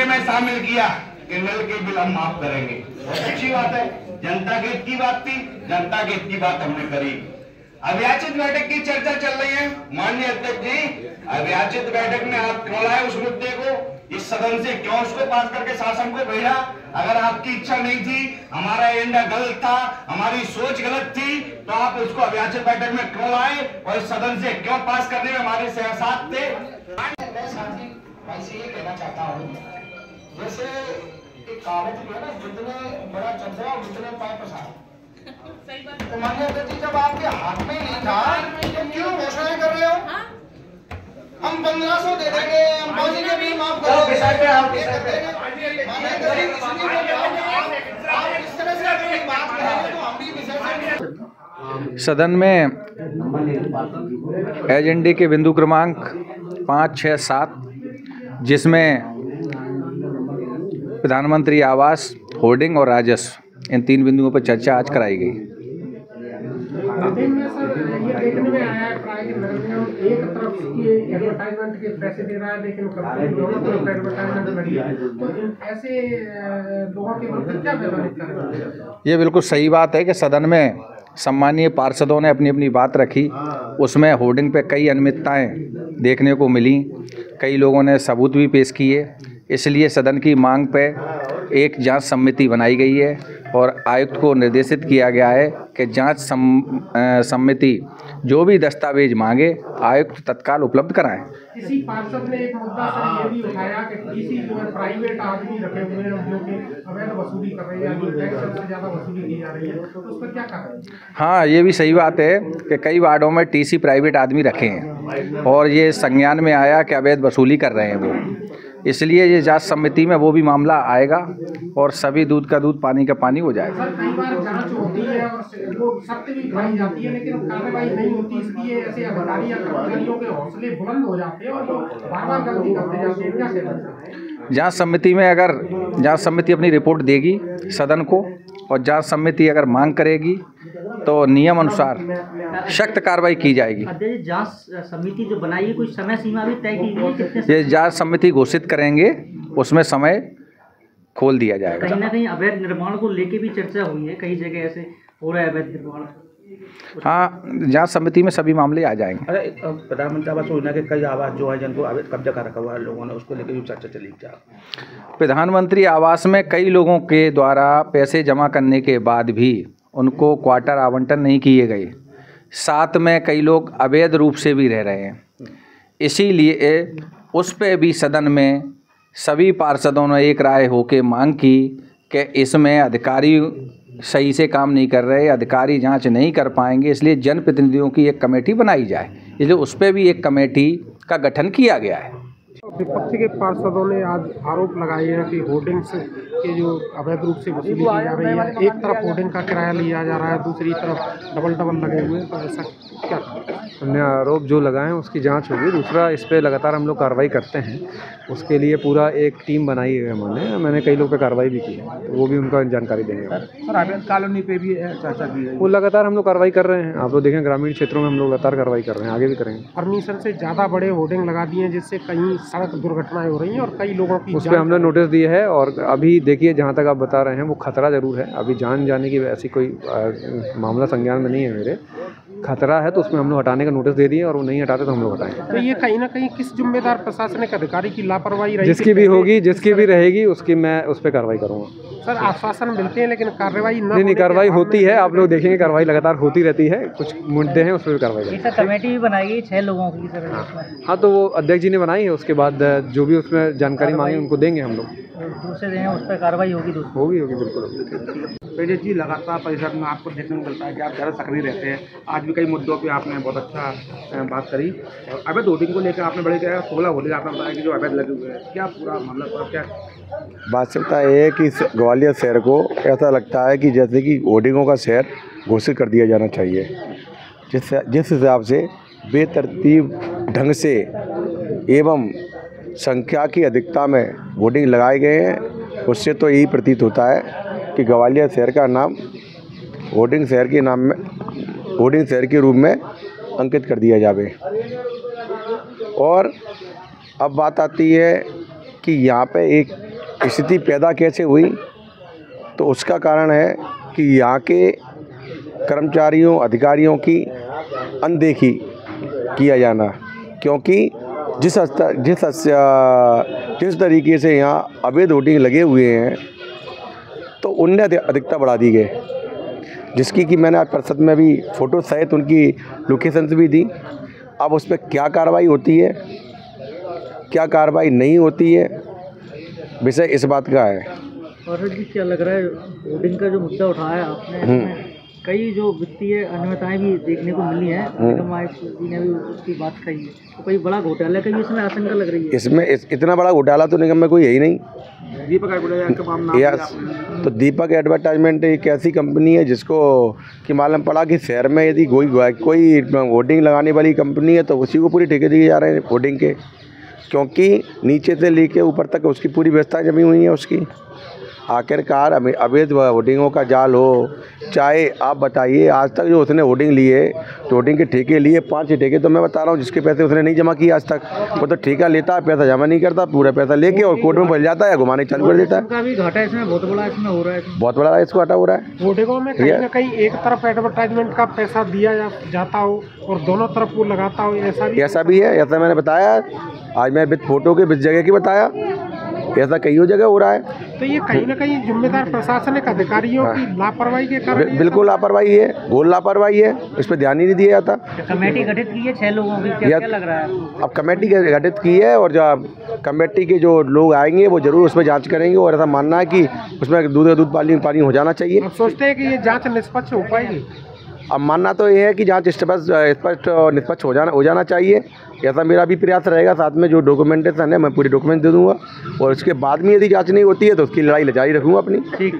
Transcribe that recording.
में शामिल किया कि नल के बिल हम माफ करेंगे। बहुत अच्छी बात है, जनता के हित की बात थी, जनता के हित की बात हमने करी। अव्याचित बैठक की चर्चा चल रही है। माननीय अध्यक्ष जी, अव्याचित बैठक में आप क्यों लाए उस मुद्दे को? इस सदन से क्यों उसको पास करके शासन को भेजा? अगर आपकी इच्छा नहीं थी, हमारा एजेंडा गलत था, हमारी सोच गलत थी, तो आप उसको अव्याचित बैठक में क्यों लाए और इस सदन से क्यों पास करने में हमारे साथ थे? मैं साथी भाई से ये कहना चाहता हूँ, जैसे एक कहावत है ना, जितने बड़ा चंद्रा उतने पाए पसार। तो माननीय अध्यक्ष जी, जब आपके हाथ में नहीं था तो क्यों घोषणाएं कर रहे हो? हम 1500 दे देंगे, हम फौजी के भी माफ कर देंगे। माननीय अध्यक्ष जी, आप इस तरह से अपनी बात करेंगे तो हम भी विषय से सदन में एजेंडे के बिंदु क्रमांक 5, 6, 7, जिसमें प्रधानमंत्री आवास, होर्डिंग और राजस्व, इन 3 बिंदुओं पर चर्चा आज कराई गई। ये देखने में आया एक तरफ की एडवर्टाइजमेंट के पैसे दे रहा है, लेकिन दोनों तरफ एडवर्टाइजमेंट लगी है, तो ऐसे लोगों के विरुद्ध क्या व्यवहार करें? ये बिल्कुल सही बात है कि सदन में सम्मानीय पार्षदों ने अपनी अपनी बात रखी। उसमें होर्डिंग पे कई अनियमितताएं देखने को मिली, कई लोगों ने सबूत भी पेश किए। इसलिए सदन की मांग पे एक जांच समिति बनाई गई है और आयुक्त को निर्देशित किया गया है कि जांच समिति जो भी दस्तावेज मांगे आयुक्त तत्काल उपलब्ध कराएं। किसी पार्षद ने एक मुद्दा सर ये भी उठाया कि किसी जो है प्राइवेट आदमी रखे हुए हैं जो कि अवैध वसूली कर रहे हैं, टैक्स से ज़्यादा वसूली की जा रही है, तो उस पर क्या करें? हाँ, ये भी सही बात है कि कई वार्डों में टीसी प्राइवेट आदमी रखे हैं और ये संज्ञान में आया कि अवैध वसूली कर रहे हैं वो। इसलिए ये जांच समिति में वो भी मामला आएगा और सभी दूध का दूध पानी का पानी हो जाएगा। सर, कई बार जांच होती है और वो सत्य भी पाई जाती है, लेकिन कार्रवाई नहीं होती, इसलिए ऐसे अधिकारी या कर्मचारियों के हौसले बुलंद हो जाते हैं और वो बार-बार गलती करते जाते हैं। क्या कहना है? जांच समिति में अगर जांच समिति अपनी रिपोर्ट देगी सदन को और जांच समिति अगर मांग करेगी तो नियम अनुसार सख्त कार्रवाई की जाएगी। जांच समिति जो बनाई है, कुछ समय सीमा भी तय की गई है? ये जांच समिति घोषित करेंगे, उसमें समय खोल दिया जाएगा। कहीं ना कहीं अवैध निर्माण को लेके भी चर्चा हुई है, कई जगह ऐसे हो रहा है अवैध निर्माण। हाँ, जांच समिति में सभी मामले आ जाएंगे। अरे प्रधानमंत्री आवास योजना के कई आवास जो है जिनको अवैध कब्जा कर रखा हुआ है लोगों ने, उसको लेकर भी चर्चा चली क्या? प्रधानमंत्री आवास में कई लोगों के द्वारा पैसे जमा करने के बाद भी उनको क्वार्टर आवंटन नहीं किए गए। साथ में कई लोग अवैध रूप से भी रह रहे हैं। इसीलिए उस पे भी सदन में सभी पार्षदों ने एक राय होकर मांग की कि इसमें अधिकारी सही से काम नहीं कर रहे, अधिकारी जांच नहीं कर पाएंगे, इसलिए जनप्रतिनिधियों की एक कमेटी बनाई जाए। इसलिए उस पर भी एक कमेटी का गठन किया गया है। विपक्ष के पार्षदों ने आज आरोप लगाए हैं कि होर्डिंग्स के जो अवैध रूप से वसूली की जा रही है, एक तरफ होर्डिंग का किराया लिया जा रहा है, दूसरी तरफ डबल लगे हुए हैं, तो ऐसा क्या? हमने आरोप जो लगाए हैं उसकी जांच होगी। दूसरा, इस पे लगातार हम लोग कार्रवाई करते हैं, उसके लिए पूरा एक टीम बनाई है मैंने कई लोग पे कार्रवाई भी की है, तो वो भी उनका जानकारी देंगे। सर, अवैध कॉलोनी पे भी चर्चा की है, वो लगातार हम लोग कार्रवाई कर रहे हैं। आप लोग देखें ग्रामीण क्षेत्रों में हम लोग लगातार कार्रवाई कर रहे हैं, आगे भी करेंगे। परमिशन से ज़्यादा बड़े होर्डिंग लगा दिए हैं, जिससे कहीं सड़क दुर्घटनाएं हो रही हैं और कई लोगों की उस पर हमने नोटिस दिए है। और अभी देखिए, जहाँ तक आप बता रहे हैं वो खतरा ज़रूर है। अभी जान जाने की ऐसी कोई मामला संज्ञान में नहीं है मेरे। खतरा है तो उसमें हम लोग हटाने का नोटिस दे दिए और वो नहीं हटाते तो हम लोग हटाएंगे। तो ये कहीं ना कहीं किस जिम्मेदार प्रशासनिक अधिकारी की लापरवाही रही? जिसकी भी होगी, जिसकी भी रहेगी, उसकी मैं उस पर कार्रवाई करूँगा। सर, आश्वासन मिलते हैं लेकिन कार्रवाई नहीं, कार्रवाई होती है। आप लोग देखेंगे कार्रवाई लगातार होती रहती है। कुछ मुद्दे हैं उस पर भी कार्रवाई करेंगे। कमेटी भी बनाई गई 6 लोगों की सर। हाँ, तो वो अध्यक्ष जी ने बनाई है। उसके बाद जो भी उसमें जानकारी मांगी उनको देंगे हम लोग। दूसरे दिन उस पर कार्रवाई होगी बिल्कुल। तेजस जी, लगातार परिषद में आपको देखने को मिलता है कि आप ज़्यादा सक्रिय रहते हैं। आज भी कई मुद्दों पे आपने बहुत अच्छा बात करी। अवैध होर्डिंग को लेकर आपने बड़े 16 होर्डिंग आपने बताया कि जो अवैध लगे हुए हैं, क्या पूरा मामला क्या? बात चलता है कि ग्वालियर शहर को ऐसा लगता है कि जैसे कि होर्डिंगों का शहर घोषित कर दिया जाना चाहिए, जिस हिसाब से बेतरतीब ढंग से एवं संख्या की अधिकता में होर्डिंग लगाए गए हैं। उससे तो यही प्रतीत होता है कि ग्वालियर शहर का नाम होर्डिंग शहर के नाम में होर्डिंग शहर के रूप में अंकित कर दिया जावे। और अब बात आती है कि यहाँ पे एक स्थिति पैदा कैसे हुई, तो उसका कारण है कि यहाँ के कर्मचारियों अधिकारियों की अनदेखी किया जाना, क्योंकि जिस तरीके से यहाँ अवैध होर्डिंग लगे हुए हैं तो उनने अधिकता बढ़ा दी गई, जिसकी कि मैंने आज परिषद में भी फ़ोटो सहित उनकी लोकेशंस भी दी। अब उस पर क्या कार्रवाई होती है, क्या कार्रवाई नहीं होती है, विषय इस बात का है। और जी क्या लग रहा है, होर्डिंग का जो मुद्दा उठाया आपने, इसमें कई जो वित्तीय अनियमितताएं भी देखने को मिली हैं, निगम आयुक्त जी ने भी उसकी बात कही है, तो कई बड़ा घोटाला का भी इसमें आशंका लग रही है। इसमें इतना बड़ा घोटाला तो निगम में कोई है ही नहीं। दीपक एडवर्टाइजमेंट का नाम यस, तो दीपक एडवर्टाइजमेंट एक ऐसी कंपनी है जिसको कि मालूम पड़ा कि शहर में यदि कोई होर्डिंग लगाने वाली कंपनी है तो उसी को पूरी ठेके दिए जा रहे हैं होर्डिंग के, क्योंकि नीचे से लेके ऊपर तक उसकी पूरी व्यवस्था जमी हुई है उसकी। आखिरकार अवैध होर्डिंगों का जाल हो, चाहे आप बताइए आज तक जो उसने होर्डिंग लिए, तो होर्डिंग के ठेके लिए 5 ठेके, तो मैं बता रहा हूँ जिसके पैसे उसने नहीं जमा किए आज तक, वो तो ठेका लेता है, पैसा जमा नहीं करता, पूरा पैसा लेके और कोर्ट में भर जाता है, घुमाने चालू कर देता है। का भी घाटा इसमें बहुत बड़ा इसमें हो रहा है, बहुत बड़ा इसको घाटा हो रहा है। होर्डिंगों में कहीं ना कहीं एक तरफ एडवर्टाइजमेंट का पैसा दिया जाता हो और दोनों तरफ वो लगाता हो, ऐसा भी है। ऐसा मैंने बताया आज, मैं विद फोटो के विद जगह की बताया, ऐसा कई जगह हो रहा है। तो ये कहीं ना कहीं जिम्मेदार प्रशासनिक अधिकारियों की लापरवाही के कारण, बिल्कुल लापरवाही है, घोर लापरवाही है, इस पर ध्यान ही नहीं दिया जाता। कमेटी गठित की है 6 लोगों की, क्या लग रहा है? अब कमेटी गठित की है और जो कमेटी के जो लोग आएंगे वो जरूर उसमें जांच करेंगे, और ऐसा मानना है कि उसमें दूध पानी हो जाना चाहिए। अब सोचते हैं कि ये जांच निष्पक्ष हो पाएगी। अब मानना तो ये है कि जांच स्पष्ट और निष्पक्ष हो जाना चाहिए, ऐसा मेरा भी प्रयास रहेगा। साथ में जो डॉक्यूमेंटेशन है मैं पूरी डॉक्यूमेंट दे दूंगा, और उसके बाद में यदि जांच नहीं होती है तो उसकी लड़ाई जारी रखूंगा अपनी।